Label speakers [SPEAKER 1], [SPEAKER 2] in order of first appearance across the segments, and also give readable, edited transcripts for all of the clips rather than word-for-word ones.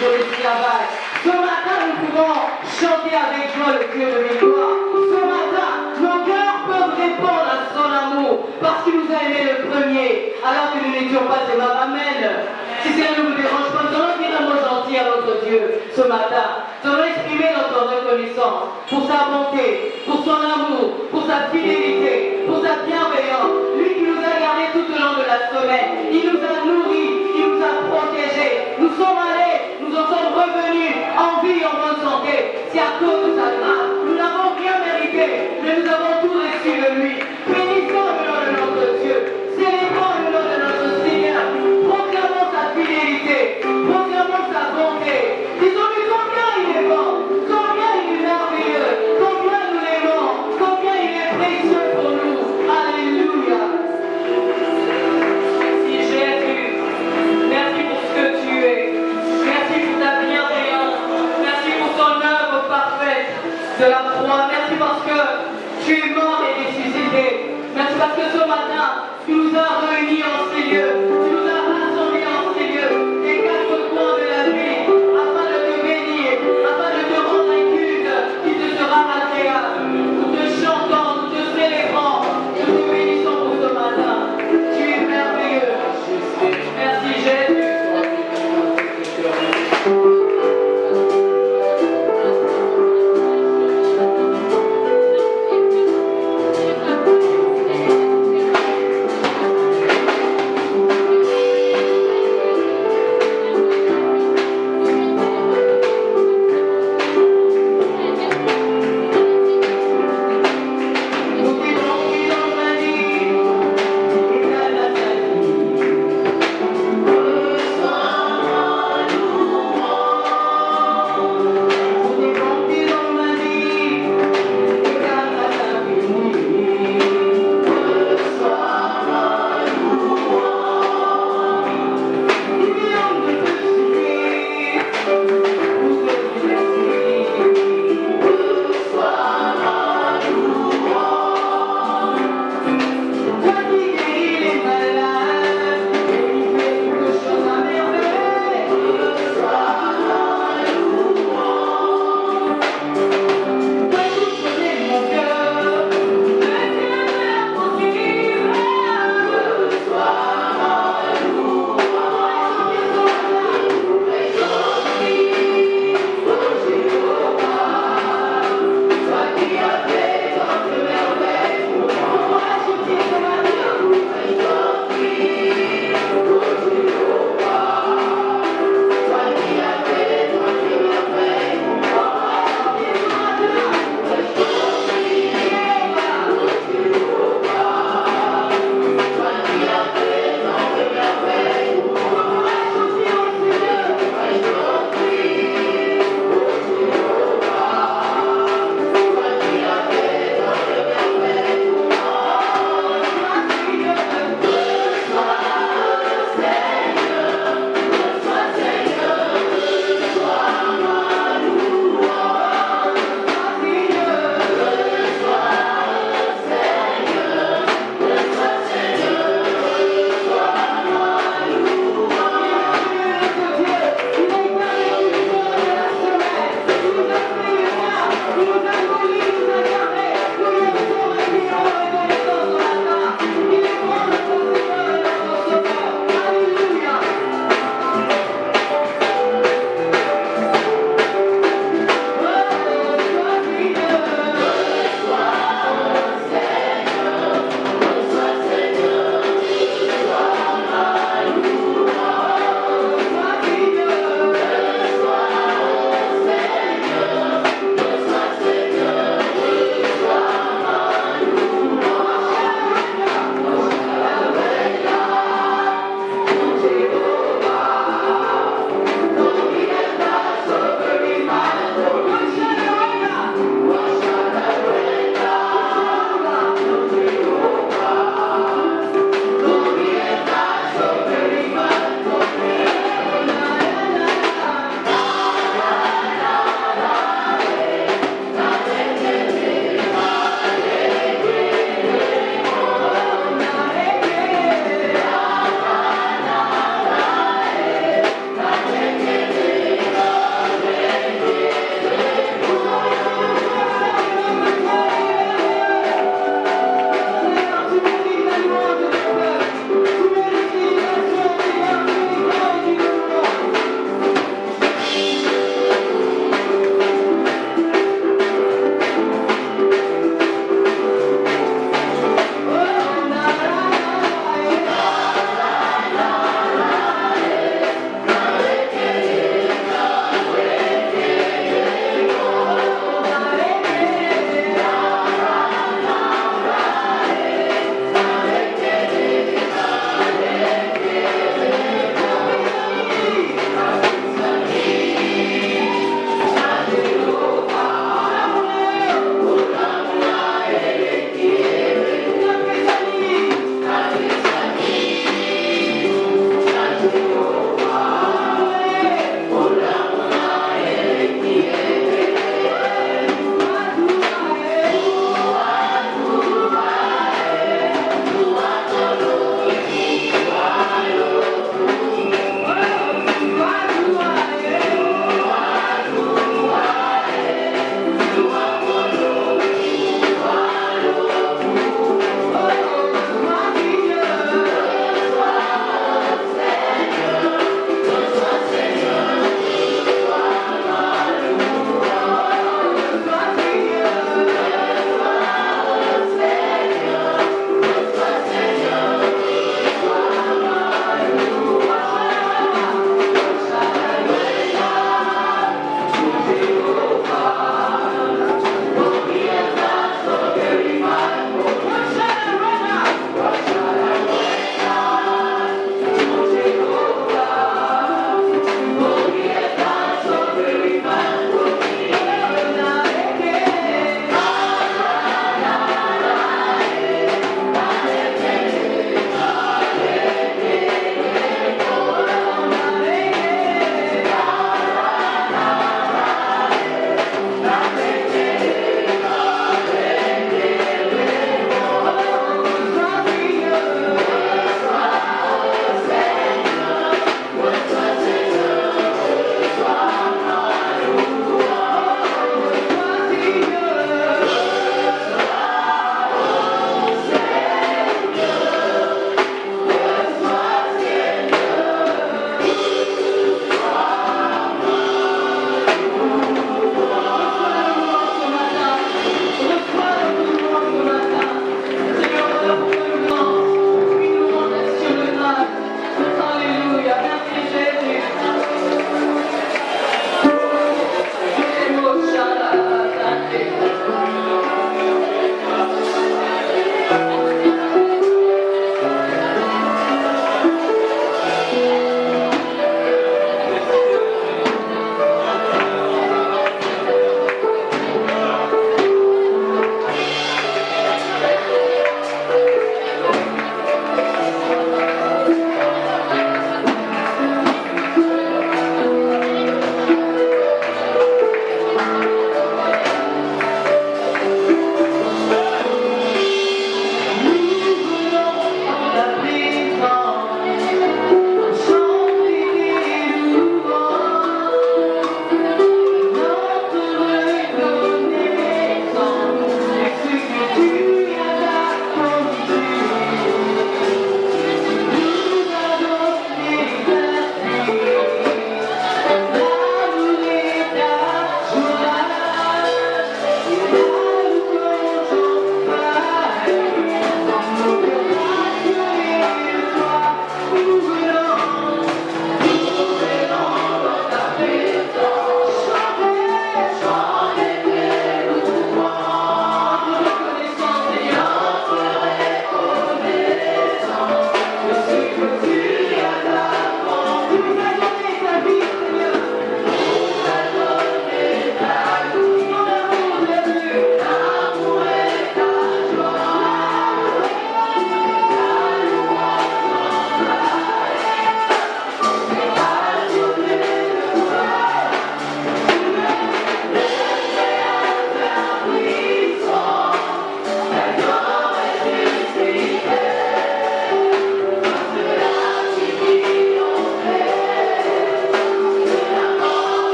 [SPEAKER 1] de l'esclavage. Ce matin, nous pouvons chanter avec joie le Dieu de victoire. Ce matin, nos cœurs peuvent répondre à son amour parce qu'il nous a aimés le premier, alors que nous n'étions pas aimables. Amen. Si cela ne vous dérange pas, nous allons dire un mot gentil à notre Dieu ce matin. Nous allons exprimer notre reconnaissance pour sa bonté, pour son amour, pour sa fidélité, pour sa bienveillance. Lui qui nous a gardés tout au long de la semaine. Il nous a nourris, il nous a protégés. Nous sommes allés, nous en sommes revenus en vie, en bonne santé. C'est à cause de sa grâce. Nous n'avons rien mérité, mais nous avons tout reçu de lui. Bénissons le nom de notre Dieu. Célébrons le nom de notre Seigneur. Proclamons sa fidélité. Proclamons sa bonté. Disons-lui combien il est bon, combien il est merveilleux, combien nous l'aimons, combien il est précieux pour nous. Alléluia. Merci Jésus. Merci pour ce que tu es. Merci pour ta bienveillance. Merci pour ton œuvre parfaite de la croix. Merci parce que tu es mort et ressuscité. Merci parce que ce matin, tu nous as réunis en ces lieux. Tu nous as rassemblés en ces lieux. Des quatre coins de la vie, afin de te bénir, afin de te rendre un culte qui te sera agréable. Nous te chantons, nous te célébrons, nous te bénissons pour ce matin. Tu es merveilleux. Merci Jésus.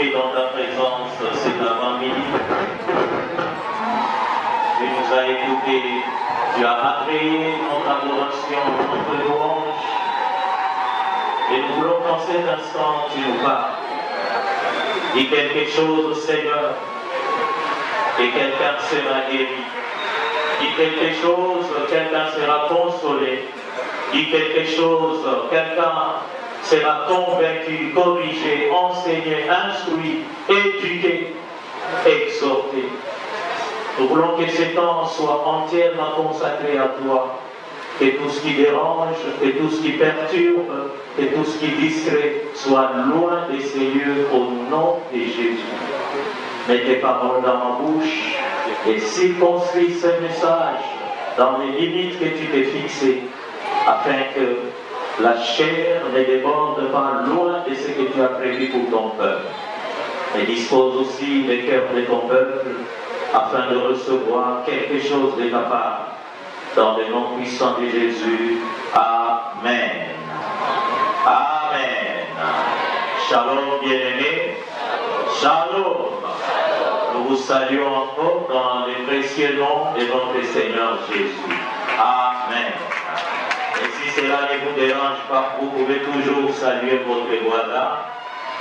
[SPEAKER 2] entrer dans ta présence cet avant-midi. Tu nous as écoutés, tu as agréé notre adoration, notre louange. Et nous voulons qu'en cet instant, tu nous parles. Dis quelque chose au Seigneur, et quelqu'un sera guéri. Dis quelque chose, quelqu'un sera consolé. Dis quelque chose, quelqu'un sera convaincu, corrigé, enseigné, instruit, éduqué, exhorté. Nous voulons que ce temps soit entièrement consacré à toi, que tout ce qui dérange, que tout ce qui perturbe, que tout ce qui distrait soit loin de ces lieux au nom de Jésus. Mets tes paroles dans ma bouche et circonscris ce message dans les limites que tu t'es fixées, afin que la chair ne déborde pas loin de ce que tu as prévu pour ton peuple. Et dispose aussi les cœurs de ton peuple afin de recevoir quelque chose de ta part. Dans le nom puissant de Jésus. Amen. Amen. Shalom, bien-aimés. Shalom. Nous vous saluons encore dans le précieux nom de notre Seigneur Jésus. Amen. Et si cela ne vous dérange pas, vous pouvez toujours saluer votre voisin.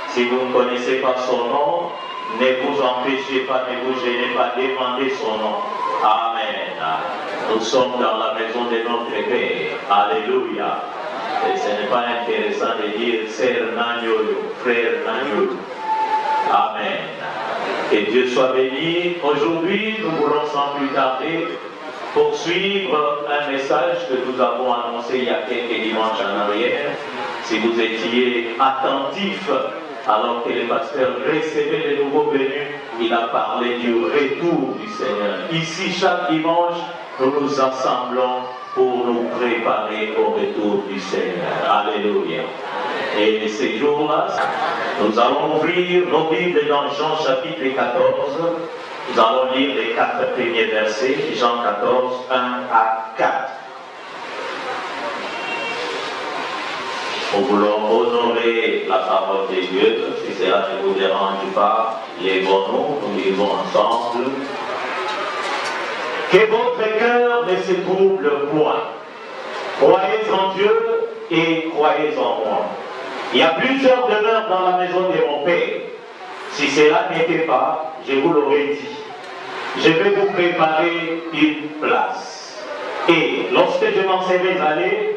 [SPEAKER 2] Si vous ne connaissez pas son nom, ne vous empêchez pas, ne vous gênez pas, demandez son nom. Amen. Nous sommes dans la maison de notre Père. Alléluia. Et ce n'est pas intéressant de dire Sœur Nanyolo, frère Nanyolo. Amen. Que Dieu soit béni. Aujourd'hui, nous voulons sans plus tarder poursuivre un message que nous avons annoncé il y a quelques dimanches en arrière. Si vous étiez attentifs, alors que le pasteur recevait les nouveaux venus, il a parlé du retour du Seigneur. Ici, chaque dimanche, nous nous assemblons pour nous préparer au retour du Seigneur. Alléluia. Et ces jours-là, nous allons ouvrir nos Bibles dans Jean chapitre 14. Nous allons lire les 4 premiers versets, Jean 14, 1 à 4. Nous voulons honorer la parole de Dieu. Si cela ne vous dérange pas, lèvons-nous, nous vivons ensemble. Que votre cœur ne se trouble point. Croyez en Dieu et croyez en moi. Il y a plusieurs demeures dans la maison de mon Père. Si cela n'était pas, je vous l'aurais dit. Je vais vous préparer une place. Et lorsque je m'en serai allé,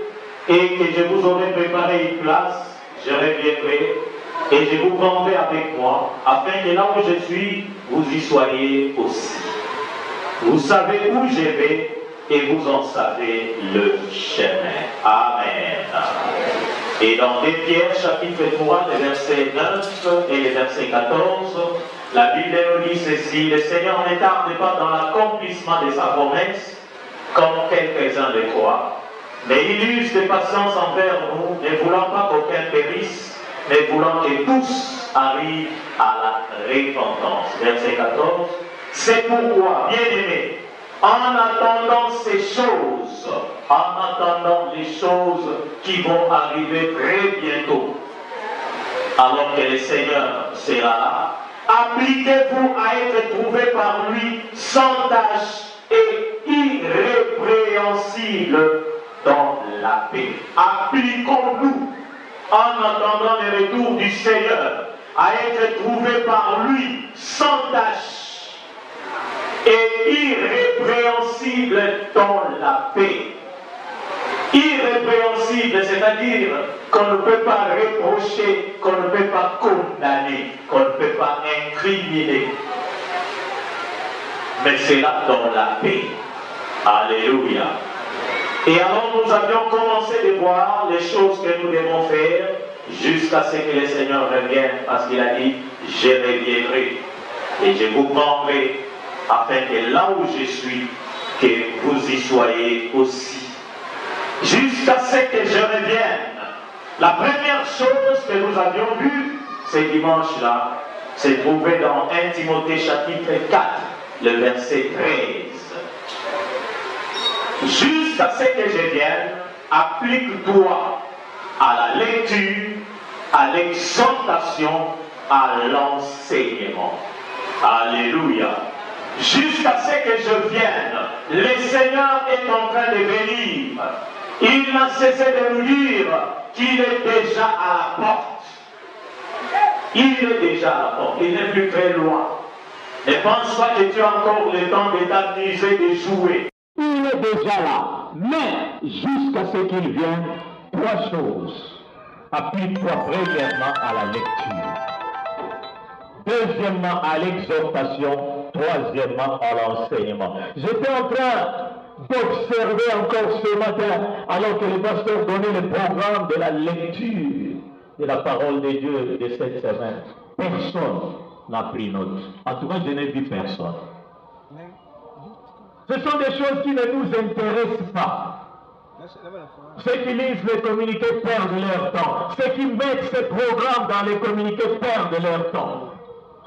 [SPEAKER 2] et que je vous aurai préparé une place, je reviendrai et je vous prendrai avec moi, afin que là où je suis, vous y soyez aussi. Vous savez où je vais et vous en savez le chemin. Amen. Et dans 2 Pierre chapitre 3, les versets 9 et les versets 14, la Bible nous dit ceci: le Seigneur ne tarde pas dans l'accomplissement de sa promesse, comme quelques-uns le croient, mais il use de patience envers nous, ne voulant pas qu'aucun périsse, mais voulant que tous arrivent à la repentance. Verset 14. C'est pourquoi, bien-aimés, en attendant ces choses, en attendant les choses qui vont arriver très bientôt, alors que le Seigneur sera là, appliquez-vous à être trouvés par lui sans tache et irrépréhensible dans la paix. Appliquons-nous, en attendant le retour du Seigneur, à être trouvés par lui sans tache et irrépréhensible dans la paix. Irrépréhensible, c'est-à-dire qu'on ne peut pas reprocher, qu'on ne peut pas condamner, qu'on ne peut pas incriminer. Mais c'est là dans la paix. Alléluia. Et alors nous avions commencé de voir les choses que nous devons faire jusqu'à ce que le Seigneur revienne, parce qu'il a dit « Je reviendrai et je vous prendrai afin que là où je suis, que vous y soyez aussi. » Jusqu'à ce que je revienne. La première chose que nous avions vue ce dimanche-là, c'est trouvé dans 1 Timothée chapitre 4, le verset 13. Jusqu'à ce que je vienne, applique-toi à la lecture, à l'exhortation, à l'enseignement. Alléluia. Jusqu'à ce que je vienne, le Seigneur est en train de venir. Il n'a cessé de nous dire qu'il est déjà à la porte. Il est déjà à la porte, il n'est plus très loin. Ne pense pas que tu as encore le temps de t'amuser, de jouer.
[SPEAKER 3] Il est déjà là, mais jusqu'à ce qu'il vienne, trois choses. Applique-toi premièrement à la lecture, deuxièmement à l'exhortation, troisièmement à l'enseignement. J'étais en train d'observer encore ce matin, alors que le pasteur donnait le programme de la lecture de la parole de Dieu de cette semaine. Personne n'a pris note. En tout cas, je n'ai vu personne. Ce sont des choses qui ne nous intéressent pas. Ceux qui lisent les communiqués perdent leur temps. Ceux qui mettent ces programmes dans les communiqués perdent leur temps.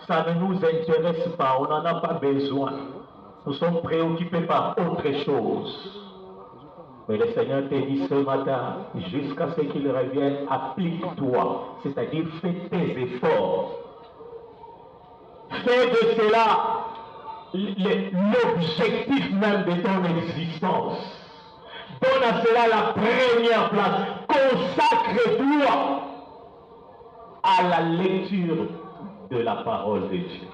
[SPEAKER 3] Ça ne nous intéresse pas, on n'en a pas besoin. Nous sommes préoccupés par autre chose. Mais le Seigneur te dit ce matin, jusqu'à ce qu'il revienne, applique-toi, c'est-à-dire fais tes efforts. Fais de cela l'objectif même de ton existence. Donne à cela la première place. Consacre-toi à la lecture de la parole de Dieu.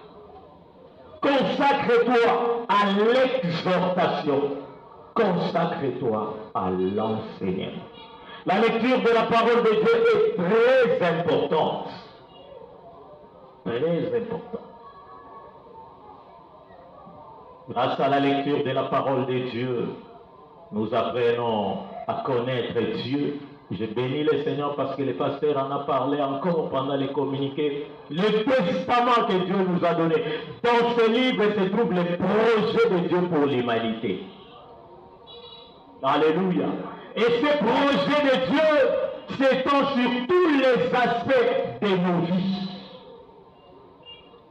[SPEAKER 3] Consacre-toi à l'exhortation. Consacre-toi à l'enseignement. La lecture de la parole de Dieu est très importante. Très importante. Grâce à la lecture de la parole de Dieu, nous apprenons à connaître Dieu. Je bénis le Seigneur parce que le pasteur en a parlé encore pendant les communiqués. Le testament que Dieu nous a donné. Dans ce livre se trouve le projet de Dieu pour l'humanité. Alléluia. Et ce projet de Dieu s'étend sur tous les aspects de nos vies.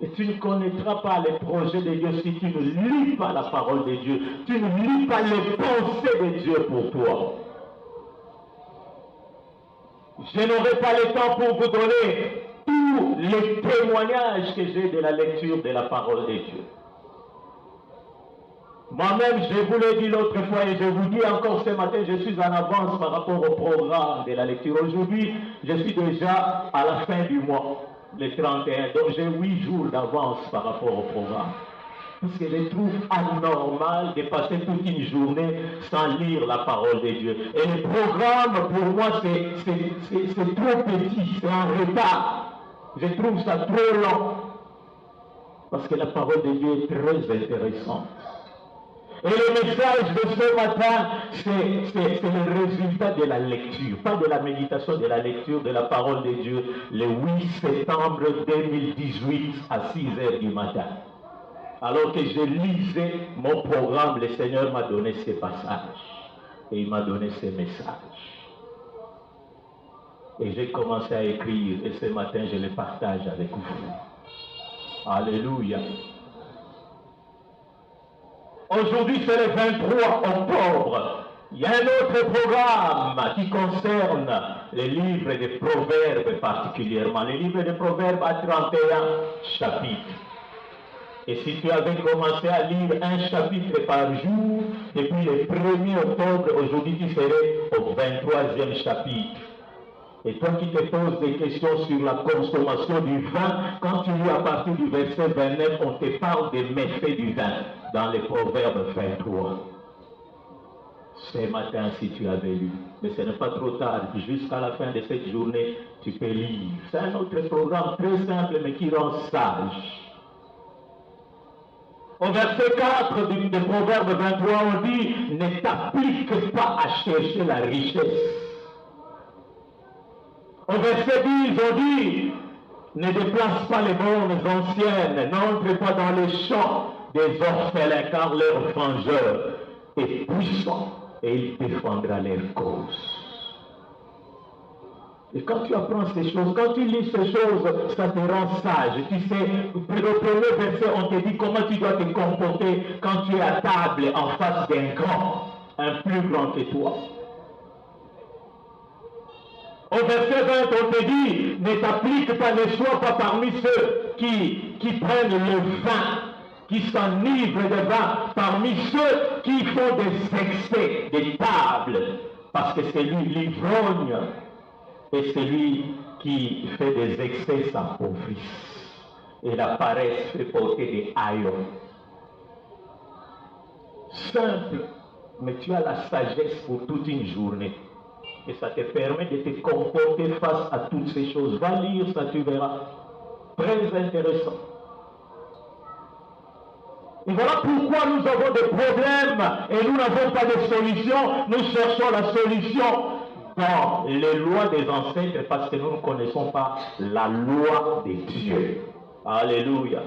[SPEAKER 3] Et tu ne connaîtras pas les projets de Dieu si tu ne lis pas la parole de Dieu. Tu ne lis pas les pensées de Dieu pour toi. Je n'aurai pas le temps pour vous donner tous les témoignages que j'ai de la lecture de la parole de Dieu. Moi-même, je vous l'ai dit l'autre fois et je vous dis encore ce matin, je suis en avance par rapport au programme de la lecture. Aujourd'hui, je suis déjà à la fin du mois, le 31, donc j'ai 8 jours d'avance par rapport au programme. Parce que je trouve anormal de passer toute une journée sans lire la parole de Dieu. Et le programme, pour moi, c'est trop petit, c'est un retard. Je trouve ça trop long. Parce que la parole de Dieu est très intéressante. Et le message de ce matin, c'est le résultat de la lecture, pas de la méditation, de la lecture de la parole de Dieu, le 8 septembre 2018 à 6 h du matin. Alors que je lisais mon programme, le Seigneur m'a donné ces passages et il m'a donné ces messages. Et j'ai commencé à écrire et ce matin je les partage avec vous. Alléluia. Aujourd'hui c'est le 23 octobre. Il y a un autre programme qui concerne les livres de Proverbes particulièrement. Les livres de Proverbes à 31 chapitres. Et si tu avais commencé à lire un chapitre par jour, depuis le 1er octobre, aujourd'hui tu serais au 23e chapitre. Et toi qui te poses des questions sur la consommation du vin, quand tu lis à partir du verset 29, on te parle des méfaits du vin dans les Proverbes 23. Ce matin, si tu avais lu, mais ce n'est pas trop tard, jusqu'à la fin de cette journée, tu peux lire. C'est un autre programme très simple, mais qui rend sage. Au verset 4 de Proverbe 23, on dit, ne t'applique pas à chercher la richesse. Au verset 10, on dit, ne déplace pas les bornes anciennes, n'entre pas dans les champs des orphelins, car leur vengeur est puissant et il défendra leur cause. Et quand tu apprends ces choses, quand tu lis ces choses, ça te rend sage. Tu sais, au premier verset, on te dit comment tu dois te comporter quand tu es à table en face d'un grand, un plus grand que toi. Au au verset 20, on te dit, ne t'applique pas, ne sois pas parmi ceux qui prennent le vin, qui s'enivrent de vin, parmi ceux qui font des excès, des tables, parce que c'est lui l'ivrogne, et celui qui fait des excès s'appauvrisse, et la paresse fait porter des haillons. Simple, mais tu as la sagesse pour toute une journée. Et ça te permet de te comporter face à toutes ces choses. Va lire ça, tu verras. Très intéressant. Et voilà pourquoi nous avons des problèmes et nous n'avons pas de solution. Nous cherchons la solution dans les lois des ancêtres parce que nous ne connaissons pas la loi de Dieu. Alléluia.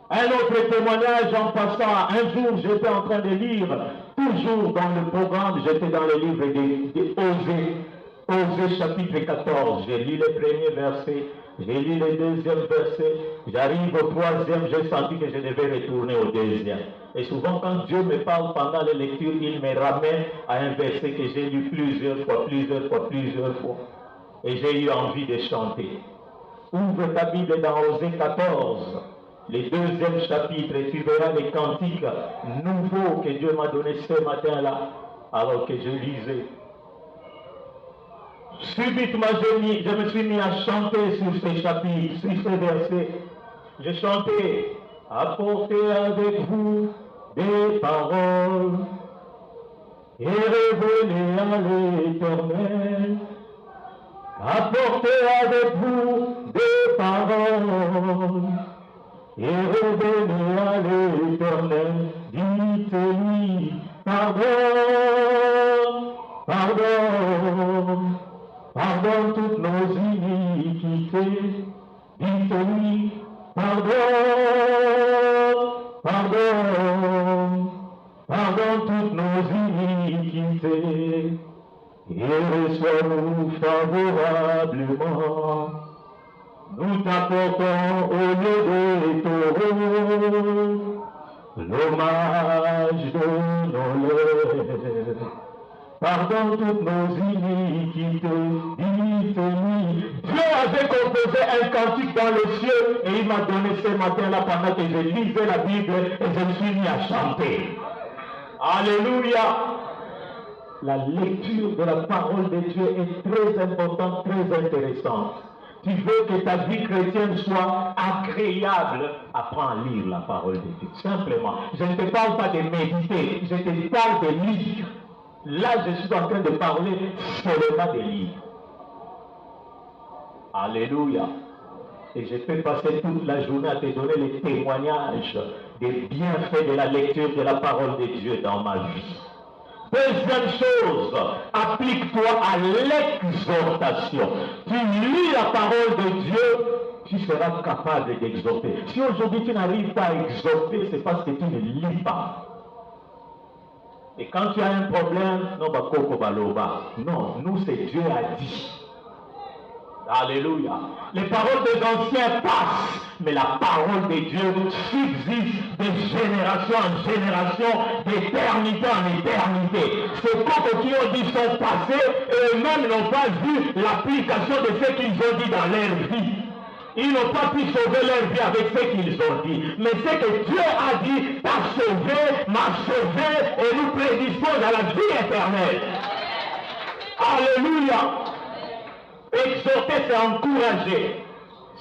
[SPEAKER 3] Un autre témoignage en passant, un jour j'étais en train de lire, toujours dans le programme, j'étais dans le livre d'Osée, Osée chapitre 14, j'ai lu le premier verset, j'ai lu le deuxième verset, j'arrive au troisième, j'ai senti que je devais retourner au deuxième. Et souvent quand Dieu me parle pendant les lectures, il me ramène à un verset que j'ai lu plusieurs fois, et j'ai eu envie de chanter. Ouvre ta Bible dans Osée 14. Le deuxième chapitre, et tu verras les cantiques nouveaux que Dieu m'a donnés ce matin-là, alors que je lisais. Subitement, je me suis mis à chanter sur ces chapitres, sur ces versets. Je chantais, apportez avec vous des paroles et révélez à l'Éternel. Apportez avec vous des paroles et revenez à l'Éternel, dites-lui, pardonne, pardonne, pardonne toutes nos iniquités, dites-lui, pardonne, pardonne, pardonne toutes nos iniquités, et reçois-nous favorablement. Nous t'apportons au lieu des taureaux l'hommage de nos lèvres. Pardonne toutes nos iniquités, dites-lui. Dieu avait composé un cantique dans le ciel et il m'a donné ce matin-là pendant que je lisais la Bible et je me suis mis à chanter. Alléluia. La lecture de la parole de Dieu est très importante, très intéressante. Tu veux que ta vie chrétienne soit agréable, apprends à lire la parole de Dieu. Simplement. Je ne te parle pas de méditer, je te parle de lire. Là, je suis en train de parler seulement de lire. Alléluia. Et je peux passer toute la journée à te donner les témoignages des bienfaits de la lecture de la parole de Dieu dans ma vie. Deuxième chose, applique-toi à l'exhortation. Tu lis la parole de Dieu, tu seras capable d'exhorter. Si aujourd'hui tu n'arrives pas à exhorter, c'est parce que tu ne lis pas. Et quand tu as un problème, non, nous c'est Dieu a dit. Alléluia. Les paroles des anciens passent, mais la parole de Dieu subsiste de génération en génération, d'éternité en éternité. Ces peuples qui ont dit sont passés et eux-mêmes n'ont pas vu l'application de ce qu'ils ont dit dans leur vie. Ils n'ont pas pu sauver leur vie avec ce qu'ils ont dit. Mais ce que Dieu a dit, t'a sauvé, m'a sauvé et nous prédispose à la vie éternelle. Alléluia. Exhorter, c'est encourager,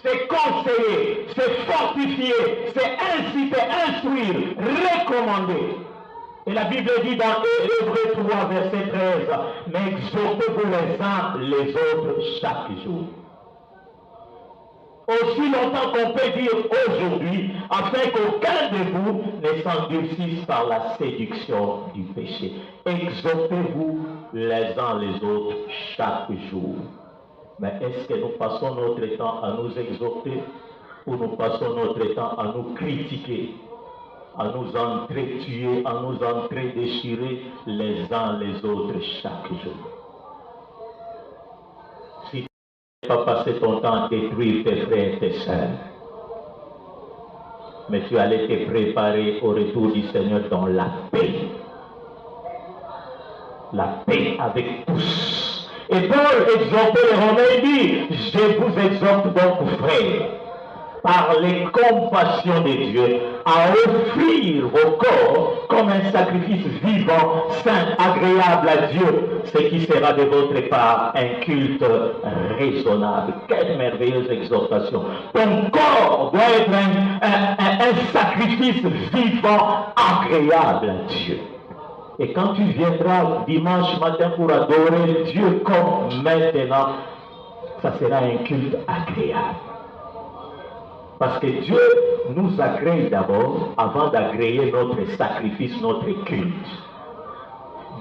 [SPEAKER 3] c'est conseiller, c'est fortifier, c'est inciter, instruire, recommander. Et la Bible dit dans Hébreux 3, verset 13, mais exhortez-vous les uns les autres chaque jour. Aussi longtemps qu'on peut dire aujourd'hui, afin qu'aucun de vous ne s'endurcisse par la séduction du péché. Exhortez-vous les uns les autres chaque jour. Mais est-ce que nous passons notre temps à nous exhorter ou nous passons notre temps à nous critiquer, à nous entretuer, à nous entredéchirer les uns les autres chaque jour? Si tu n'as pas passé ton temps à détruire tes frères et tes sœurs, mais tu allais te préparer au retour du Seigneur dans la paix avec tous. Et Paul exhortait les Romains, il dit, je vous exhorte donc, frères, par les compassions de Dieu, à offrir vos corps comme un sacrifice vivant, saint, agréable à Dieu, ce qui sera de votre part un culte raisonnable. Quelle merveilleuse exhortation. Ton corps doit être un sacrifice vivant, agréable à Dieu. Et quand tu viendras dimanche matin pour adorer Dieu comme maintenant, ça sera un culte agréable. Parce que Dieu nous agrée d'abord avant d'agréer notre sacrifice, notre culte.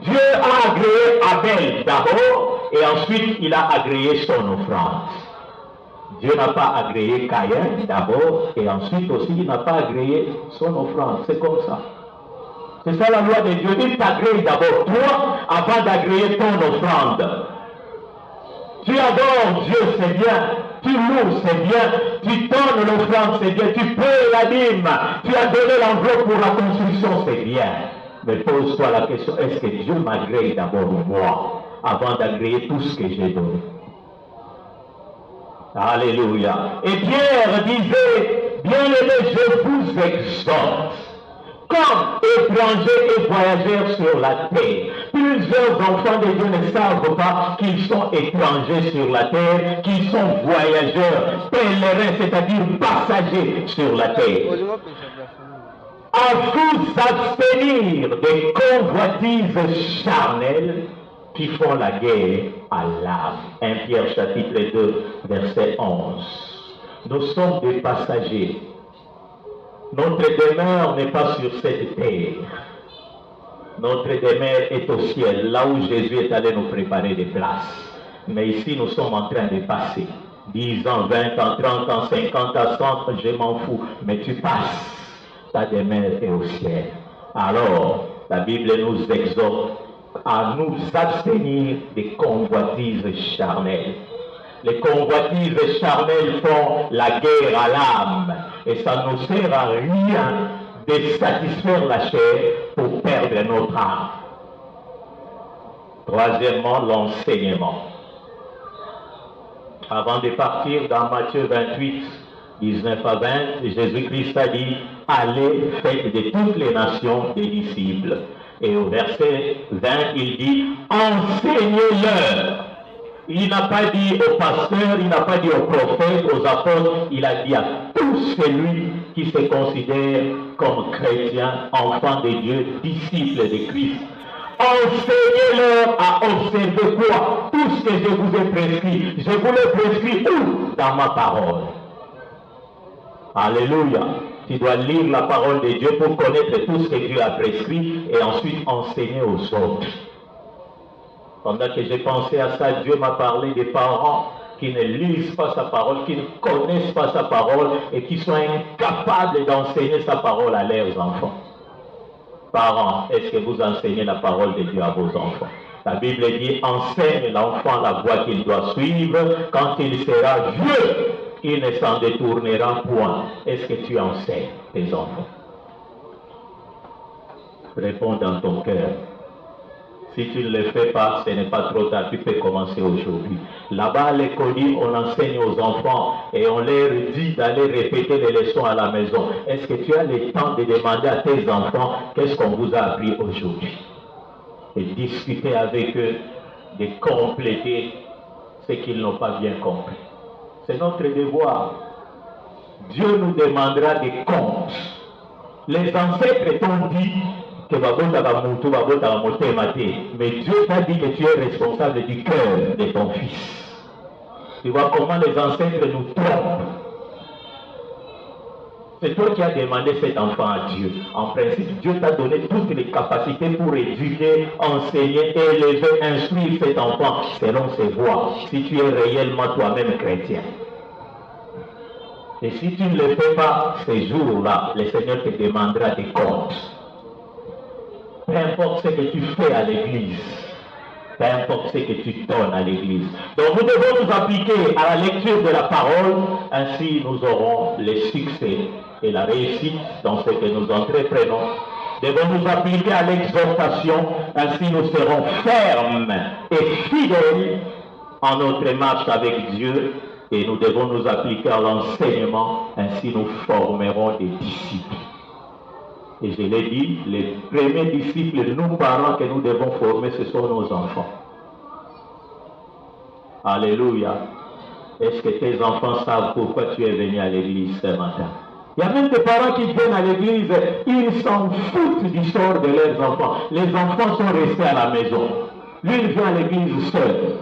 [SPEAKER 3] Dieu a agréé Abel d'abord et ensuite il a agréé son offrande. Dieu n'a pas agréé Caïn d'abord et ensuite aussi il n'a pas agréé son offrande. C'est comme ça. C'est ça la loi de Dieu. Il t'agrée d'abord toi avant d'agréer ton offrande. Tu adores Dieu, c'est bien. Tu loues, c'est bien. Tu donnes l'offrande, c'est bien. Tu payes la dîme. Tu as donné l'enveloppe pour la construction, c'est bien. Mais pose-toi la question, est-ce que Dieu m'agrée d'abord moi avant d'agréer tout ce que j'ai donné? Alléluia. Et Pierre disait, bien-aimés, je vous exhorte, comme étrangers et voyageurs sur la terre. Plusieurs enfants de Dieu ne savent pas qu'ils sont étrangers sur la terre, qu'ils sont voyageurs, pèlerins, c'est-à-dire passagers sur la terre. À vous abstenir des convoitises charnelles qui font la guerre à l'âme. 1 Pierre chapitre 2, verset 11. Nous sommes des passagers. Notre demeure n'est pas sur cette terre. Notre demeure est au ciel, là où Jésus est allé nous préparer des places. Mais ici, nous sommes en train de passer. 10 ans, 20 ans, 30 ans, 50 ans, 100 ans, je m'en fous. Mais tu passes. Ta demeure est au ciel. Alors, la Bible nous exhorte à nous abstenir des convoitises charnelles. Les convoitises charnelles font la guerre à l'âme. Et ça ne nous sert à rien de satisfaire la chair pour perdre notre âme. Troisièmement, l'enseignement. Avant de partir dans Matthieu 28, 19 à 20, Jésus-Christ a dit, allez, faites de toutes les nations des disciples. Et au verset 20, il dit, enseignez-leur. Il n'a pas dit aux pasteurs, il n'a pas dit aux prophètes, aux apôtres, il a dit à tout celui qui se considère comme chrétien, enfant de Dieu, disciple de Christ. Enseignez-leur à observer quoi? Tout ce que je vous ai prescrit. Je vous l'ai prescrit où? Dans ma parole. Alléluia. Tu dois lire la parole de Dieu pour connaître tout ce que Dieu a prescrit et ensuite enseigner aux autres. Pendant que j'ai pensé à ça, Dieu m'a parlé des parents qui ne lisent pas sa parole, qui ne connaissent pas sa parole et qui sont incapables d'enseigner sa parole à leurs enfants. Parents, est-ce que vous enseignez la parole de Dieu à vos enfants? La Bible dit, enseigne l'enfant la voie qu'il doit suivre. Quand il sera vieux, il ne s'en détournera point. Est-ce que tu enseignes tes enfants? Réponds dans ton cœur. Si tu ne le fais pas, ce n'est pas trop tard, tu peux commencer aujourd'hui. Là-bas, à l'école, on enseigne aux enfants et on leur dit d'aller répéter les leçons à la maison. Est-ce que tu as le temps de demander à tes enfants qu'est-ce qu'on vous a appris aujourd'hui? Et discuter avec eux, de compléter ce qu'ils n'ont pas bien compris. C'est notre devoir. Dieu nous demandera des comptes. Les ancêtres t'ont dit que mais Dieu t'a dit que tu es responsable du cœur de ton fils. Tu vois comment les ancêtres nous trompent. C'est toi qui as demandé cet enfant à Dieu. En principe, Dieu t'a donné toutes les capacités pour éduquer, enseigner, élever, instruire cet enfant selon ses voies. Si tu es réellement toi-même chrétien. Et si tu ne le fais pas, ces jours-là, le Seigneur te demandera des comptes. Peu importe ce que tu fais à l'église, peu importe ce que tu donnes à l'église. Donc nous devons nous appliquer à la lecture de la parole, ainsi nous aurons le succès et la réussite dans ce que nous entreprenons. Devons nous appliquer à l'exhortation, ainsi nous serons fermes et fidèles en notre marche avec Dieu et nous devons nous appliquer à l'enseignement, ainsi nous formerons des disciples. Et je l'ai dit, les premiers disciples, nous parents que nous devons former, ce sont nos enfants. Alléluia. Est-ce que tes enfants savent pourquoi tu es venu à l'église ce matin? Il y a même des parents qui viennent à l'église, ils s'en foutent du sort de leurs enfants. Les enfants sont restés à la maison. Lui, il vient à l'église seul.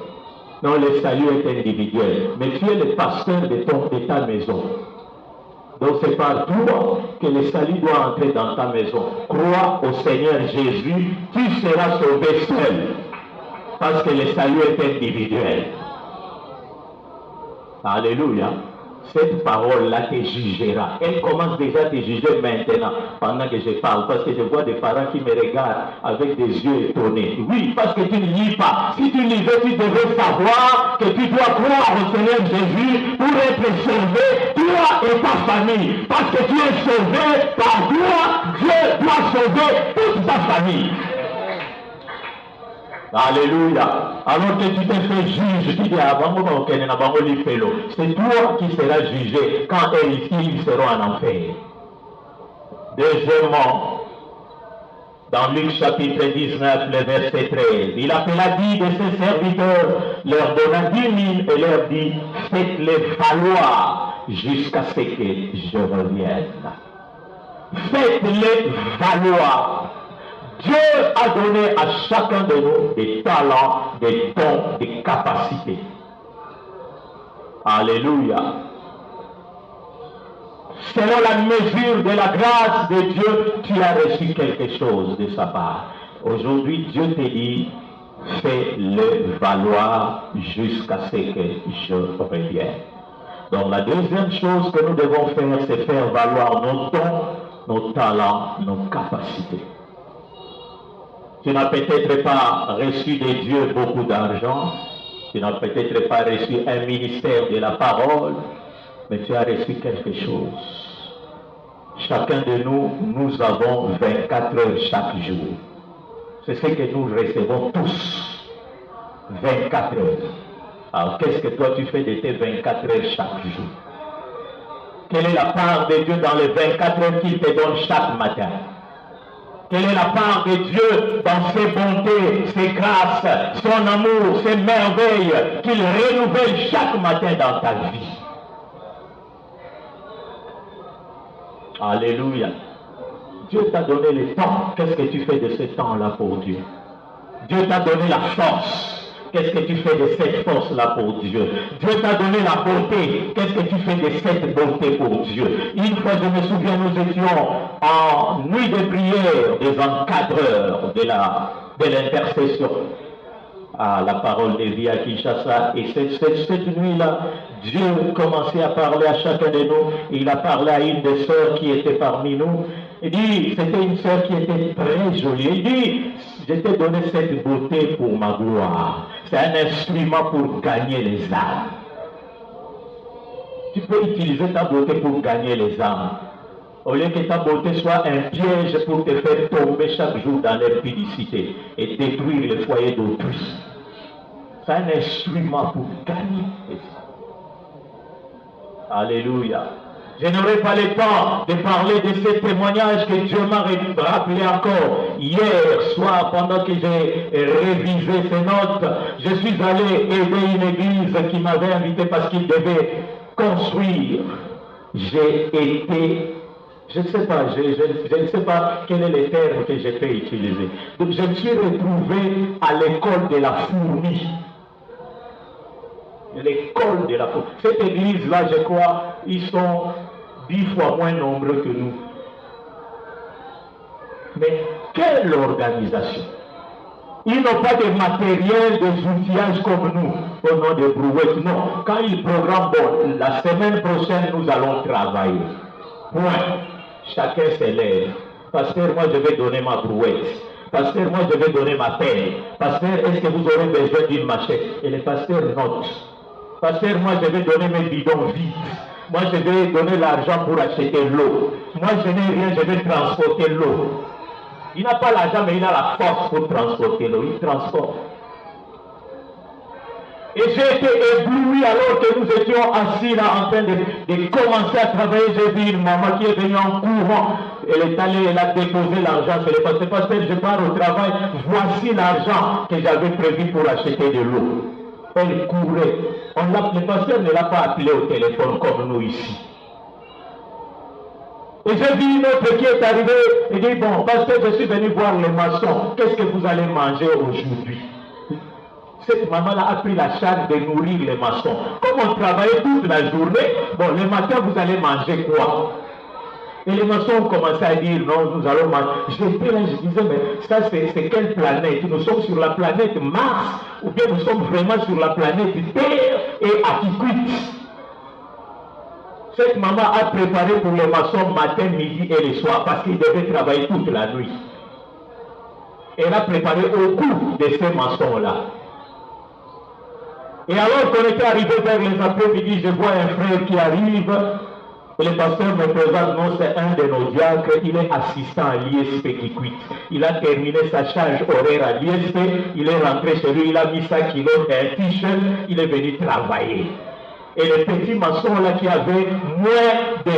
[SPEAKER 3] Non, le salut est individuel. Mais tu es le pasteur de ta maison. Donc c'est par toi que le salut doit entrer dans ta maison. Crois au Seigneur Jésus, tu seras sauvé seul. Parce que le salut est individuel. Alléluia. Cette parole-là te jugera. Elle commence déjà à te juger maintenant, pendant que je parle, parce que je vois des parents qui me regardent avec des yeux étonnés. Oui, parce que tu ne lis pas. Si tu lisais, tu devrais savoir que tu dois croire au Seigneur Jésus pour être sauvé, toi et ta famille. Parce que tu es sauvé par toi, Dieu doit sauver toute ta famille. Alléluia. Alors que tu t'es fait juge, tu dis c'est toi qui seras jugé quand ils seront en enfer. Deuxièmement, dans Luc chapitre 19, le verset 13, il appela 10 de ses serviteurs, leur donna 10 000 et leur dit, faites-les valoir jusqu'à ce que je revienne. Faites-les valoir. Dieu a donné à chacun de nous des talents, des dons, des capacités. Alléluia. Selon la mesure de la grâce de Dieu, tu as reçu quelque chose de sa part. Aujourd'hui, Dieu te dit, fais-le valoir jusqu'à ce que je revienne. Donc la deuxième chose que nous devons faire, c'est faire valoir nos dons, nos talents, nos capacités. Tu n'as peut-être pas reçu de Dieu beaucoup d'argent, tu n'as peut-être pas reçu un ministère de la parole, mais tu as reçu quelque chose. Chacun de nous, nous avons 24 heures chaque jour. C'est ce que nous recevons tous. 24 heures. Alors qu'est-ce que toi tu fais de tes 24 heures chaque jour? Quelle est la part de Dieu dans les 24 heures qu'il te donne chaque matin? Quelle est la part de Dieu dans ses bontés, ses grâces, son amour, ses merveilles qu'il renouvelle chaque matin dans ta vie? Alléluia. Dieu t'a donné le temps. Qu'est-ce que tu fais de ce temps-là pour Dieu? Dieu t'a donné la force. Qu'est-ce que tu fais de cette force-là pour Dieu? Dieu t'a donné la beauté. Qu'est-ce que tu fais de cette beauté pour Dieu? Une fois, je me souviens, nous étions en nuit de prière des encadreurs de l'intercession. À la parole de vie à Kinshasa. Et cette nuit-là, Dieu commençait à parler à chacun de nous. Il a parlé à une des sœurs qui était parmi nous. Il dit, c'était une sœur qui était très jolie. Il dit, je t'ai donné cette beauté pour ma gloire. C'est un instrument pour gagner les âmes. Tu peux utiliser ta beauté pour gagner les âmes. Au lieu que ta beauté soit un piège pour te faire tomber chaque jour dans l'impudicité et détruire le foyer d'autrui. C'est un instrument pour gagner les âmes. Alléluia. Je n'aurai pas le temps de parler de ce témoignage que Dieu m'a rappelé encore hier soir pendant que j'ai révisé ces notes. Je suis allé aider une église qui m'avait invité parce qu'il devait construire. J'ai été, je ne sais pas, je ne sais pas quel est le terme que j'ai fait utiliser. Donc je me suis retrouvé à l'école de la fourmi. L'école de la fourmi. Cette église-là, je crois, ils sont 10 fois moins nombreux que nous. Mais quelle organisation! Ils n'ont pas de matériel, des outillages comme nous, au nom de brouettes. Non, quand ils programment, bon, la semaine prochaine, nous allons travailler. Point. Chacun s'élève. Pasteur, moi, je vais donner ma brouette. Pasteur, moi, je vais donner ma pelle. Pasteur, est-ce que vous aurez besoin d'une machette? Et le pasteur note. Pasteur, moi, je vais donner mes bidons vides. Moi, je vais donner l'argent pour acheter l'eau. Moi, je n'ai rien, je vais transporter l'eau. Il n'a pas l'argent, mais il a la force pour transporter l'eau. Il transporte. Et j'ai été ébloui alors que nous étions assis là en train de commencer à travailler. J'ai vu une maman qui est venue en courant. Elle est allée, elle a déposé l'argent. C'est le pasteur, pasteur, je pars au travail. Voici l'argent que j'avais prévu pour acheter de l'eau. Elle courait. Le pasteur ne l'a pas appelé au téléphone comme nous ici. Et j'ai vu une autre qui est arrivée et dit, bon, pasteur, je suis venu voir les maçons. Qu'est-ce que vous allez manger aujourd'hui? Cette maman-là a pris la charge de nourrir les maçons. Comme on travaillait toute la journée, bon, le matin, vous allez manger quoi? Et les maçons ont commencé à dire, non, nous allons manger. J'étais là, je disais, mais ça, c'est quelle planète? Nous sommes sur la planète Mars, ou bien nous sommes vraiment sur la planète Terre et Akikwit. Cette maman a préparé pour les maçons matin, midi et le soir, parce qu'ils devaient travailler toute la nuit. Elle a préparé au cours de ces maçons-là. Et alors qu'on était arrivé vers les après-midi, je vois un frère qui arrive, et le pasteur me présente, non, c'est un de nos diacres, il est assistant à l'ISP qui quitte. Il a terminé sa charge horaire à l'ISP, il est rentré chez lui, il a mis sa culotte et un t-shirt, il est venu travailler. Et le petit maçon là qui avait moins de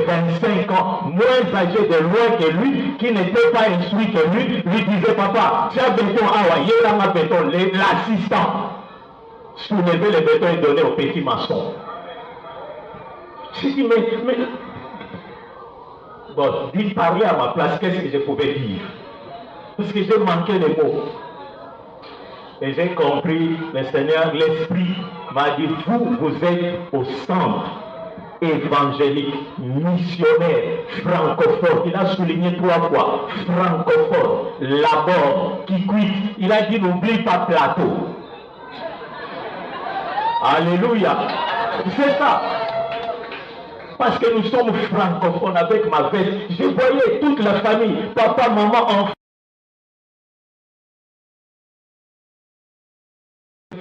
[SPEAKER 3] 25 ans, moins âgé de loin que lui, qui n'était pas instruit que lui disait, papa, tu as béton, ah ouais, il y a un béton, l'assistant. Soulever le béton et donner au petit maçon. J'ai dit, mais... Bon, dites parler à ma place, qu'est-ce que je pouvais dire? Parce que j'ai manqué les mots. Et j'ai compris, le Seigneur, l'Esprit m'a dit, vous êtes au centre évangélique, missionnaire, francophone. Il a souligné 3 fois, francophone, là-bas, qui quitte. Il a dit, n'oublie pas plateau. Alléluia. C'est ça. Parce que nous sommes francophones avec ma veste. Je voyais toute la famille, papa, maman, enfant.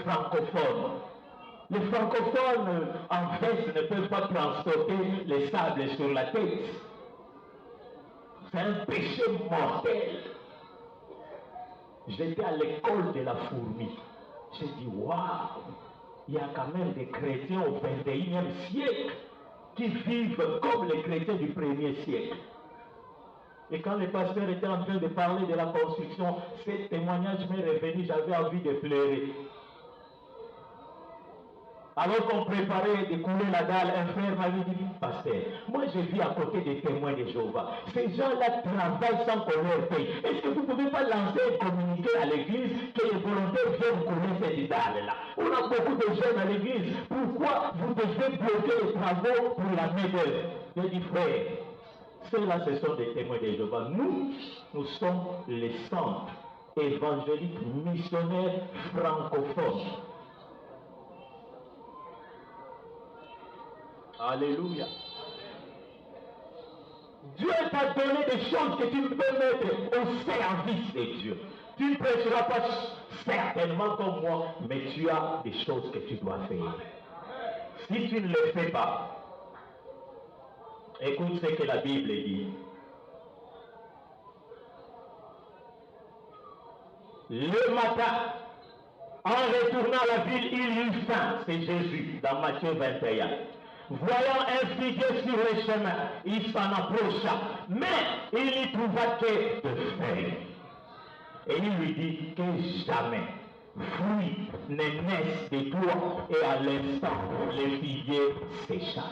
[SPEAKER 3] Francophones. Les francophones en veste ne peuvent pas transporter les sables sur la tête. C'est un péché mortel. J'étais à l'école de la fourmi. J'ai dit, waouh, il y a quand même des chrétiens au 21e siècle qui vivent comme les chrétiens du 1er siècle. Et quand le pasteur était en train de parler de la construction, ce témoignage m'est revenu, j'avais envie de pleurer. Alors qu'on préparait de couler la dalle, un frère m'avait dit, pasteur, moi je vis à côté des témoins de Jéhovah. Ces gens-là travaillent sans qu'on leur paye. Est-ce que vous ne pouvez pas lancer un communiqué à l'église que les volontaires viennent couler cette dalle-là? On a beaucoup de jeunes à l'église. Pourquoi vous devez bloquer les travaux pour la main-d'œuvre? J'ai dit, frère, ceux-là, ce sont des témoins de Jéhovah. Nous sommes les centres évangéliques missionnaires francophones. Alléluia. Dieu t'a donné des choses que tu peux mettre au service de Dieu. Tu ne prêcheras pas certainement comme moi, mais tu as des choses que tu dois faire. Si tu ne le fais pas, écoute ce que la Bible dit. Le matin, en retournant à la ville, il eut faim. C'est Jésus dans Matthieu 21. Voyant un figuier sur le chemin, il s'en approcha, mais il n'y trouva que de feuilles. Et il lui dit que jamais fruit ne naisse de toi, et à l'instant, le figuier sécha.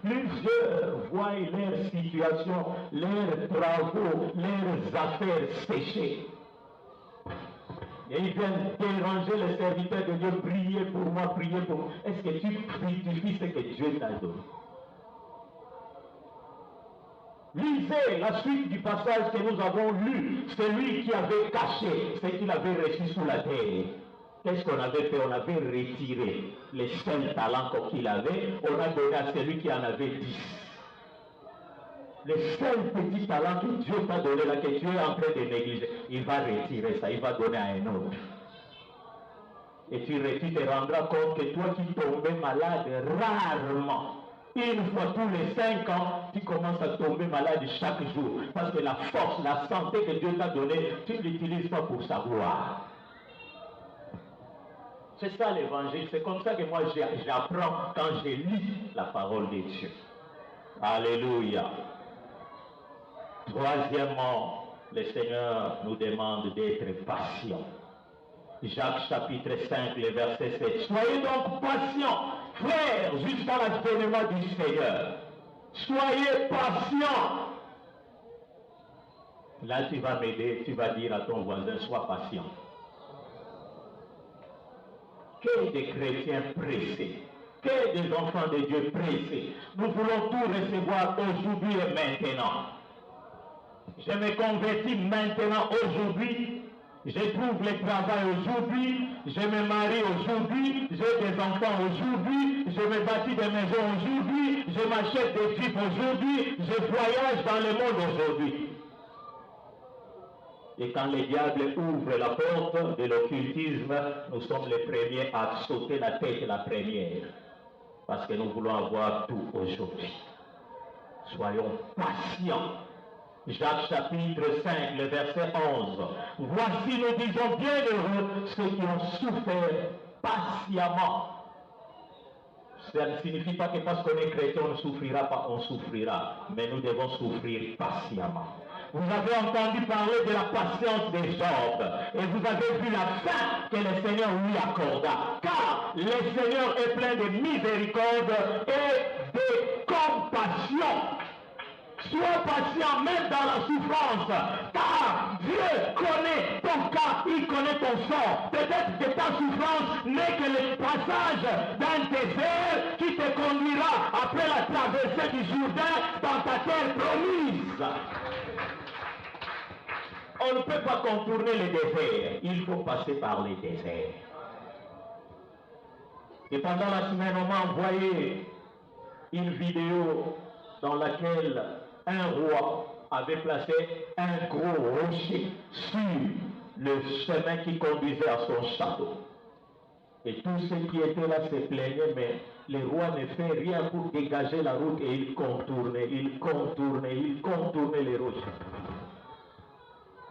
[SPEAKER 3] Plusieurs voient leur situation, leurs travaux, leurs affaires sécher. Et ils viennent déranger les serviteurs de Dieu, prier pour moi, prier pour moi. Est-ce que tu fructifies ce que Dieu t'a donné? Lisez la suite du passage que nous avons lu. Celui qui avait caché ce qu'il avait reçu sous la terre. Qu'est-ce qu'on avait fait? On avait retiré les seuls talents qu'il avait. On a donné à celui qui en avait 10. Les seuls petits talents que Dieu t'a donné là, que Dieu est en train de négliger, il va retirer ça, il va donner à un autre. Et tu te rendras compte que toi qui tombais malade rarement, une fois tous les 5 ans, tu commences à tomber malade chaque jour. Parce que la force, la santé que Dieu t'a donnée, tu ne l'utilises pas pour sa gloire. C'est ça l'évangile. C'est comme ça que moi j'apprends quand je lis la parole de Dieu. Alléluia. Troisièmement, le Seigneur nous demande d'être patient. Jacques chapitre 5, le verset 7. Soyez donc patients, frères, jusqu'à l'avènement du Seigneur. Soyez patients. Là, tu vas m'aider, tu vas dire à ton voisin, sois patient. Que des chrétiens pressés, que des enfants de Dieu pressés. Nous voulons tout recevoir aujourd'hui et maintenant. Je me convertis maintenant, aujourd'hui. Je trouve le travail aujourd'hui. Je me marie aujourd'hui. J'ai des enfants aujourd'hui. Je me bâtis des maisons aujourd'hui. Je m'achète des types aujourd'hui. Je voyage dans le monde aujourd'hui. Et quand le diable ouvre la porte de l'occultisme, nous sommes les premiers à sauter la tête la première. Parce que nous voulons avoir tout aujourd'hui. Soyons patients. Jacques chapitre 5, le verset 11. Voici, nous disons, bienheureux ceux qui ont souffert patiemment. Ça ne signifie pas que parce qu'on est chrétien, on ne souffrira pas, on souffrira. Mais nous devons souffrir patiemment. Vous avez entendu parler de la patience de Job. Et vous avez vu la fin que le Seigneur lui accorda. Car le Seigneur est plein de miséricorde et de compassion. Sois patient même dans la souffrance, car Dieu connaît ton cas, il connaît ton sort. Peut-être que ta souffrance n'est que le passage d'un désert qui te conduira après la traversée du Jourdain dans ta terre promise. On ne peut pas contourner les déserts, il faut passer par les déserts. Et pendant la semaine, on m'a envoyé une vidéo dans laquelle un roi avait placé un gros rocher sur le chemin qui conduisait à son château. Et tous ceux qui étaient là se plaignaient, mais le roi ne fait rien pour dégager la route et il contournait les rochers.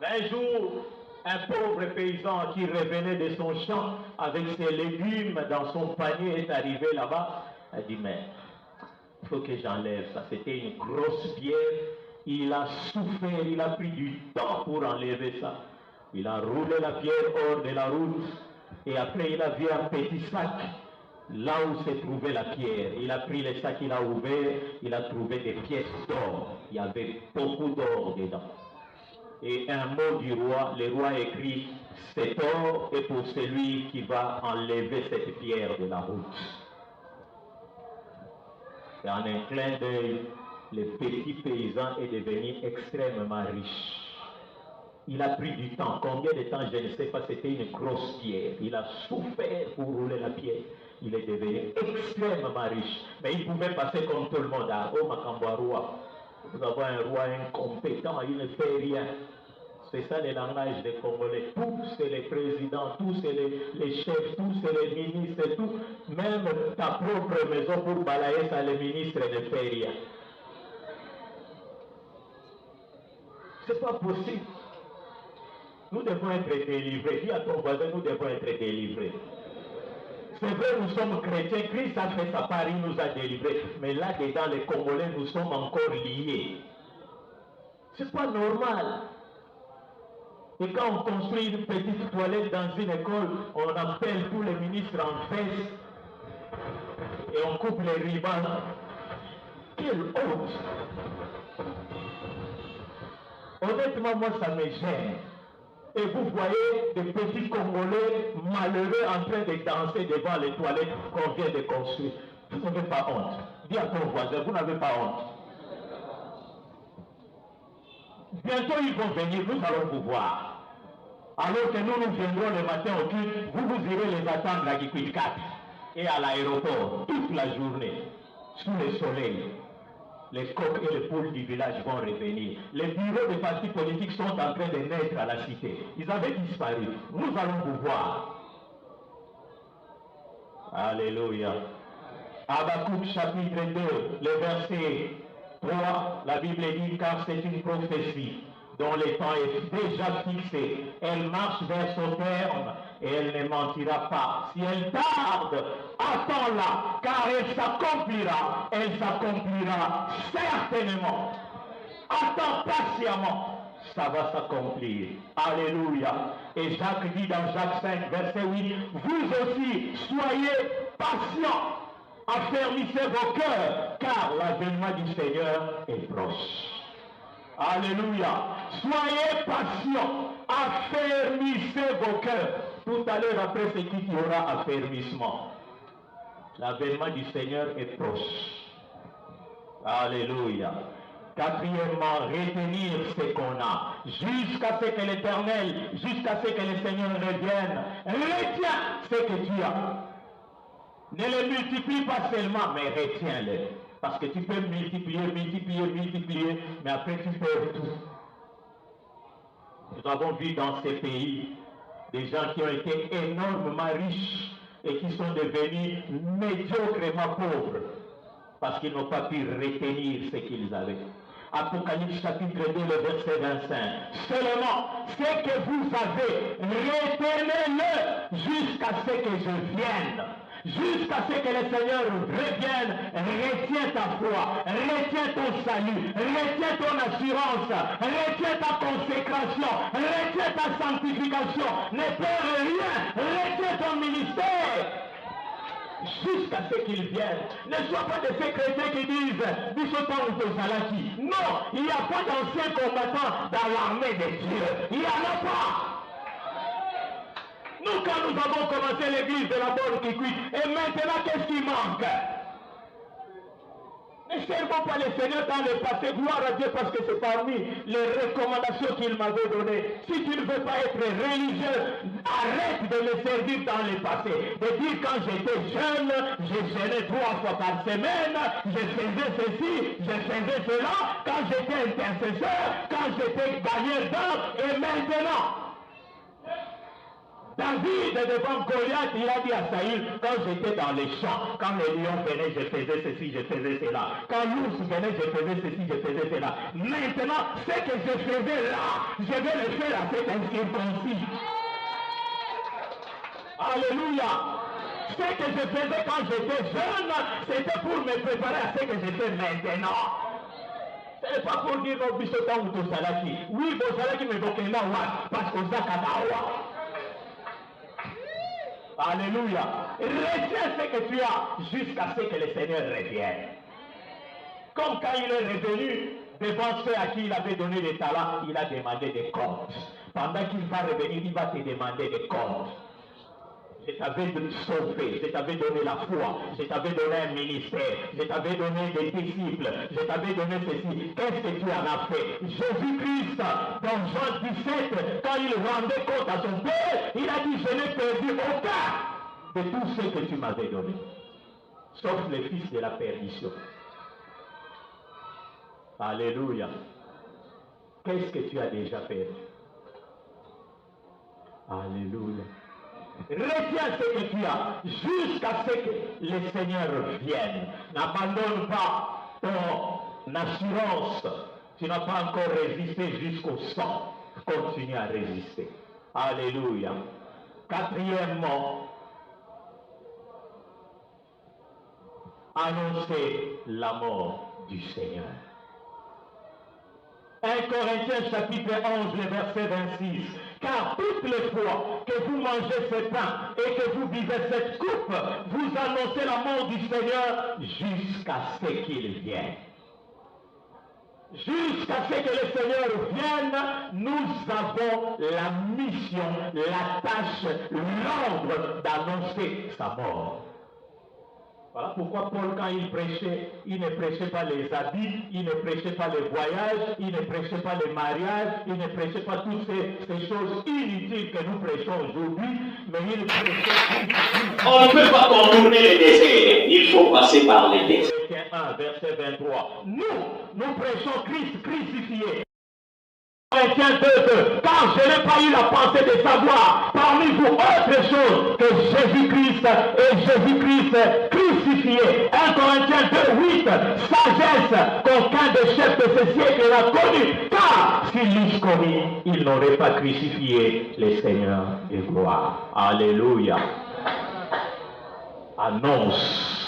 [SPEAKER 3] Un jour, un pauvre paysan qui revenait de son champ avec ses légumes dans son panier est arrivé là-bas. Il a dit, mais il faut que j'enlève ça. C'était une grosse pierre. Il a souffert, il a pris du temps pour enlever ça. Il a roulé la pierre hors de la route. Et après, il a vu un petit sac là où se trouvait la pierre. Il a pris le sac, il a ouvert, il a trouvé des pièces d'or. Il y avait beaucoup d'or dedans. Et un mot du roi, le roi écrit, cet or est pour celui qui va enlever cette pierre de la route. Et en un clin d'œil, le petit paysan est devenu extrêmement riche. Il a pris du temps. Combien de temps, je ne sais pas, c'était une grosse pierre. Il a souffert pour rouler la pierre. Il est devenu extrêmement riche. Mais il pouvait passer comme tout le monde. Oh, Makamba roi. Vous avez un roi incompétent, il ne fait rien. C'est ça le langage des Congolais. Tous c'est les présidents, tous c'est les chefs, tous c'est les ministres, tout. Même ta propre maison pour balayer ça, les ministres ne fait rien. C'est pas possible. Nous devons être délivrés. Dis à ton voisin, nous devons être délivrés. C'est vrai, nous sommes chrétiens. Christ a fait sa part, il nous a délivrés. Mais là-dedans, les Congolais, nous sommes encore liés. C'est pas normal. Et quand on construit une petite toilette dans une école, on appelle tous les ministres en fesse et on coupe les ribans. Quelle honte! Honnêtement, moi, ça me gêne. Et vous voyez des petits Congolais malheureux en train de danser devant les toilettes qu'on vient de construire. Vous n'avez pas honte. Dis à ton voisin, vous n'avez pas honte. Bientôt ils vont venir, nous allons vous voir. Alors que nous viendrons le matin au culte, vous irez les attendre à Kikwit 4 et à l'aéroport toute la journée, sous le soleil. Les coqs et les poules du village vont revenir. Les bureaux des partis politiques sont en train de naître à la cité. Ils avaient disparu. Nous allons vous voir. Alléluia. Habakkuk chapitre 2, le verset 3, la Bible dit, car c'est une prophétie dont le temps est déjà fixé. Elle marche vers son terme et elle ne mentira pas. Si elle tarde, attends-la, car elle s'accomplira certainement. Attends patiemment, ça va s'accomplir. Alléluia. Et Jacques dit dans Jacques 5, verset 8, vous aussi, soyez patients, affermissez vos cœurs, car l'avènement du Seigneur est proche. Alléluia. Soyez patients, affermissez vos cœurs. Tout à l'heure, après ce qu'il y aura affermissement. L'avènement du Seigneur est proche. Alléluia. Quatrièmement, retenir ce qu'on a, jusqu'à ce que l'Éternel, jusqu'à ce que le Seigneur revienne. Retiens ce que tu as. Ne le multiplie pas seulement, mais retiens-le. Parce que tu peux multiplier, mais après tu perds tout. Nous avons vu dans ces pays des gens qui ont été énormément riches et qui sont devenus médiocrement pauvres parce qu'ils n'ont pas pu retenir ce qu'ils avaient. Apocalypse chapitre 2, le verset 25. Seulement, ce que vous avez, retenez-le jusqu'à ce que je vienne. Jusqu'à ce que le Seigneur revienne, retiens ta foi, retiens ton salut, retiens ton assurance, retiens ta consécration, retiens ta sanctification, ne perds rien, retiens ton ministère. Jusqu'à ce qu'il vienne. Ne sois pas de ces chrétiens qui disent Bishotan ou Tosalaki. Non, il n'y a pas d'anciens combattants dans l'armée de Dieu. Il n'y en a pas. Nous, quand nous avons commencé l'église de la bonne qui cuite, et maintenant, qu'est-ce qui manque? Ne servons pas le Seigneur dans le passé, gloire à Dieu, parce que c'est parmi les recommandations qu'il m'avait données. Si tu ne veux pas être religieux, arrête de le servir dans le passé. De dire quand j'étais jeune, je jeûnais 3 fois par semaine, je faisais ceci, je faisais cela, quand j'étais intercesseur, quand j'étais gagneur d'âme, et maintenant. David, devant Goliath, il a dit à Saül, quand j'étais dans les champs, quand les lions venaient, je faisais ceci, je faisais cela. Quand l'ours venait, je faisais ceci, je faisais cela. Maintenant, ce que je faisais là, je vais le faire à cet incirconcis. Alléluia. Ce que je faisais quand j'étais jeune, c'était pour me préparer à ce que je fais maintenant. Ce n'est pas pour dire non, Bishotan ou Tosalaki. Oui, Tosalaki me bokenda wa, parce que ça kadawa. Alléluia. Retiens ce que tu as jusqu'à ce que le Seigneur revienne. Comme quand il est revenu devant ceux à qui il avait donné les talents, il a demandé des comptes. Pendant qu'il va revenir, il va te demander des comptes. Je t'avais sauvé, je t'avais donné la foi, je t'avais donné un ministère, je t'avais donné des disciples, je t'avais donné ceci. Qu'est-ce que tu en as fait? Jésus-Christ, dans Jean 17, quand il rendait compte à son Père, il a dit, je n'ai perdu aucun de tout ce que tu m'avais donné, sauf le fils de la perdition. Alléluia. Qu'est-ce que tu as déjà perdu? Alléluia. Retiens ce que tu as jusqu'à ce que le Seigneur vienne. N'abandonne pas ton assurance. Tu n'as pas encore résisté jusqu'au sang. Continue à résister. Alléluia. Quatrièmement, annoncer la mort du Seigneur. 1 Corinthiens chapitre 11, le verset 26. Car toutes les fois que vous mangez ce pain et que vous buvez cette coupe, vous annoncez la mort du Seigneur jusqu'à ce qu'il vienne. Jusqu'à ce que le Seigneur vienne, nous avons la mission, la tâche, l'ordre d'annoncer sa mort. Voilà pourquoi Paul, quand il prêchait, il ne prêchait pas les habits, il ne prêchait pas les voyages, il ne prêchait pas les mariages, il ne prêchait pas toutes ces choses inutiles que nous prêchons aujourd'hui, mais il prêchait...
[SPEAKER 2] On ne peut pas contourner les déserts, il faut passer par les déserts.
[SPEAKER 3] 1, verset 23. Nous prêchons Christ crucifié. Corinthiens 2, car je n'ai pas eu la pensée de savoir parmi vous autre chose que Jésus-Christ et Jésus-Christ crucifié. crucifié. 1 Corinthiens 2, 8, sagesse qu'aucun des chefs de ce siècle n'a connue, car s'ils l'eussent connue, ils n'auraient pas crucifié les seigneurs de gloire. Alléluia. Annonce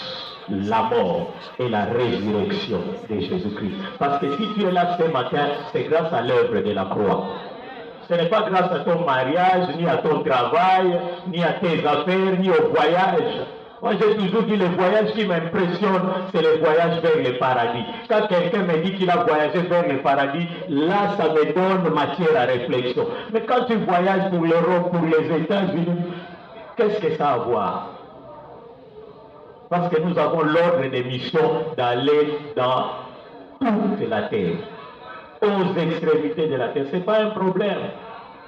[SPEAKER 3] la mort et la résurrection de Jésus-Christ. Parce que si tu es là ce matin, c'est grâce à l'œuvre de la croix. Ce n'est pas grâce à ton mariage, ni à ton travail, ni à tes affaires, ni au voyage. Moi, j'ai toujours dit, le voyage qui m'impressionne, c'est le voyage vers le paradis. Quand quelqu'un me dit qu'il a voyagé vers le paradis, là, ça me donne matière à réflexion. Mais quand tu voyages pour l'Europe, pour les États-Unis, qu'est-ce que ça a à voir? Parce que nous avons l'ordre de mission d'aller dans toute la terre, aux extrémités de la terre. Ce n'est pas un problème.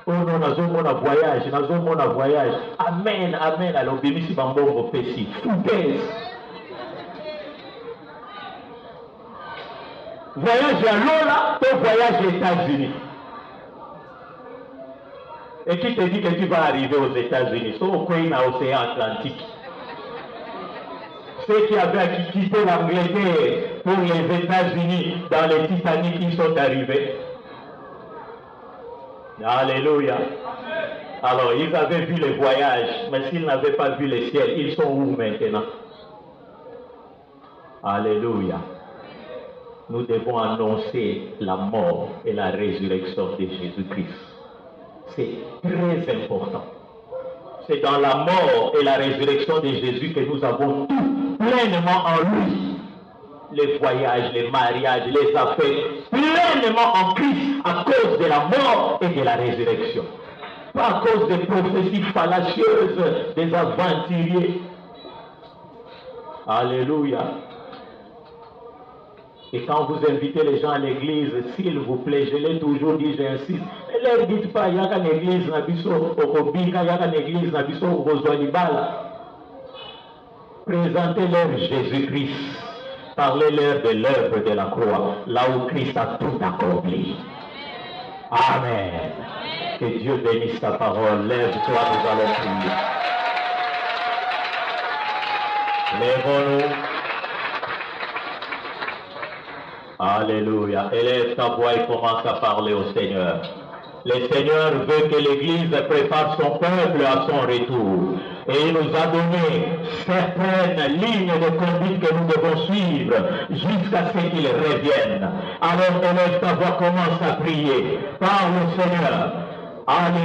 [SPEAKER 3] Oh non, nous avons un voyage, Amen, amen. Alors, bénissez Bambongo Pessi. Voyage à Lola, ton voyage aux États-Unis. Et qui te dit que tu vas arriver aux États-Unis? C'est au coin de l'océan Atlantique. Ceux qui avaient quitté l'Angleterre pour les États-Unis dans les Titanic, ils sont arrivés. Alléluia. Alors, ils avaient vu les voyages, mais s'ils n'avaient pas vu le ciel, ils sont où maintenant? Alléluia. Nous devons annoncer la mort et la résurrection de Jésus-Christ. C'est très important. C'est dans la mort et la résurrection de Jésus que nous avons tout pleinement en lui. Les voyages, les mariages, les affaires, pleinement en Christ à cause de la mort et de la résurrection. Pas à cause des prophéties fallacieuses des aventuriers. Alléluia. Et quand vous invitez les gens à l'église, s'il vous plaît, je l'ai toujours dit, j'insiste, ne leur dites pas, il y a une église, il y a une église, présentez-leur Jésus-Christ. Parlez-leur de l'œuvre de la croix, là où Christ a tout accompli. Amen. Que Dieu bénisse ta parole. Lève-toi, nous allons prier. Lèvons-nous. Alléluia. Élève ta voix et commence à parler au Seigneur. Le Seigneur veut que l'Église prépare son peuple à son retour. Et il nous a donné certaines lignes de conduite que nous devons suivre jusqu'à ce qu'il revienne. Alors élève ta voix, commence à prier. Parle au Seigneur. Alléluia.